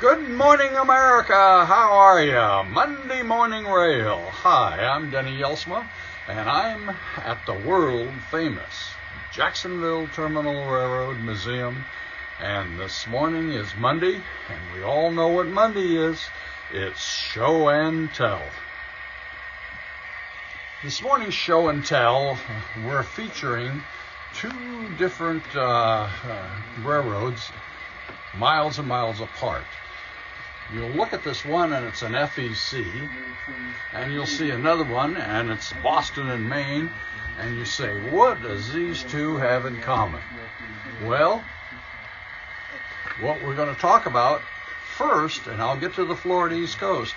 Good morning, America. How are ya? Monday Morning Rail. Hi, I'm Denny Jelsma, and I'm at the world-famous Jacksonville Terminal Railroad Museum. And this morning is Monday, and we all know what Monday is. It's show and tell. This morning's show and tell, we're featuring two different railroads, miles and miles apart. You'll look at this one and it's an FEC, and you'll see another one and it's Boston and Maine, and you say, what does these two have in common? Well, what we're going to talk about first, and I'll get to the Florida East Coast,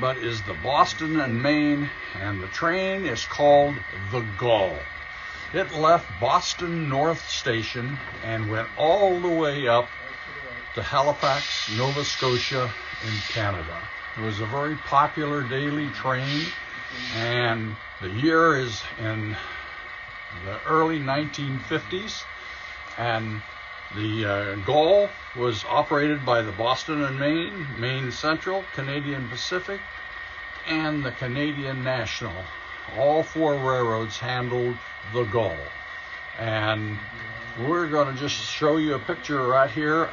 but is the Boston and Maine, and the train is called the Gull. It left Boston North Station and went all the way up to Halifax, Nova Scotia in Canada. It was a very popular daily train, and the year is in the early 1950s, and the Gull was operated by the Boston and Maine, Maine Central, Canadian Pacific, and the Canadian National. All four railroads handled the Gull. And we're going to just show you a picture right here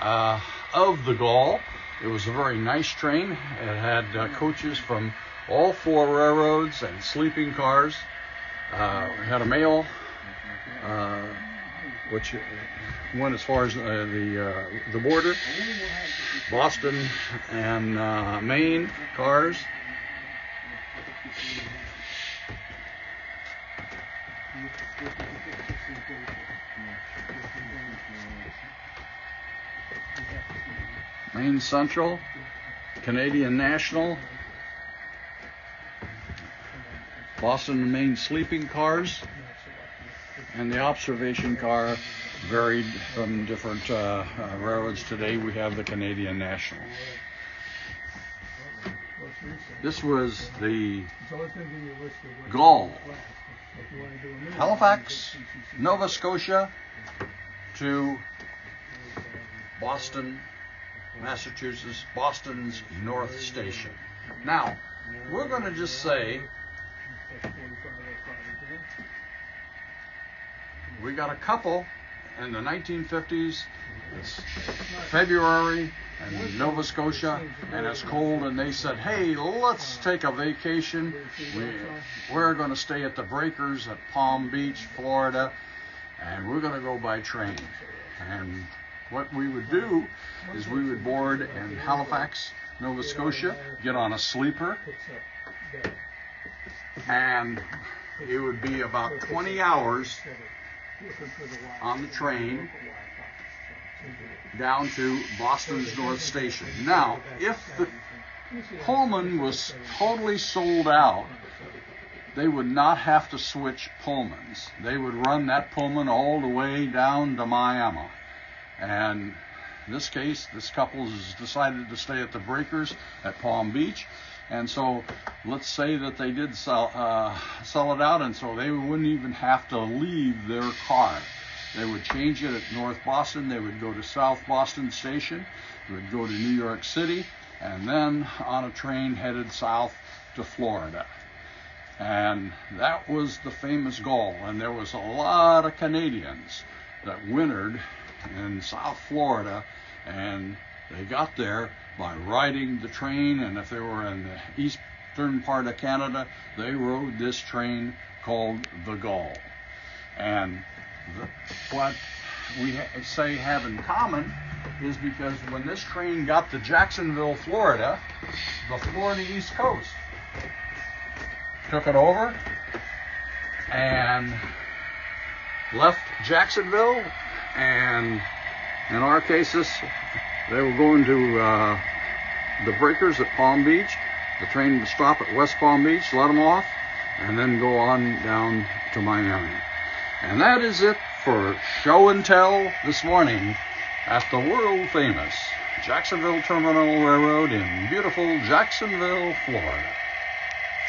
of the Gull. It was a very nice train. It had coaches from all four railroads and sleeping cars. We had a mail, which went as far as the border. Boston and Maine cars. Maine Central, Canadian National, Boston and Maine sleeping cars, and the observation car varied from different railroads. Today we have the Canadian National. This was the Gull, Halifax, Nova Scotia to Boston, Massachusetts, Boston's North Station. Now, we're going to just say we got a couple in the 1950s. It's February in Nova Scotia, and it's cold, and they said, hey, let's take a vacation. We're going to stay at the Breakers at Palm Beach, Florida, and we're going to go by train. And what we would do is we would board in Halifax, Nova Scotia, get on a sleeper, and it would be about 20 hours on the train down to Boston's North Station. Now, if the Pullman was totally sold out, they would not have to switch Pullmans. They would run that Pullman all the way down to Miami. And in this case, this couple has decided to stay at the Breakers at Palm Beach. And so let's say that they did sell it out, and so they wouldn't even have to leave their car. They would change it at North Boston. They would go to South Boston Station. They would go to New York City, and then on a train headed south to Florida. And that was the famous Gull. And there was a lot of Canadians that wintered in South Florida, and they got there by riding the train, and if they were in the eastern part of Canada, they rode this train called the Gull. And what we say have in common is because when this train got to Jacksonville, Florida, the Florida East Coast took it over and left Jacksonville, and in our cases, they were going to the Breakers at Palm Beach. The train would stop at West Palm Beach, let them off, and then go on down to Miami. And that is it for show and tell this morning at the world-famous Jacksonville Terminal Railroad in beautiful Jacksonville, Florida.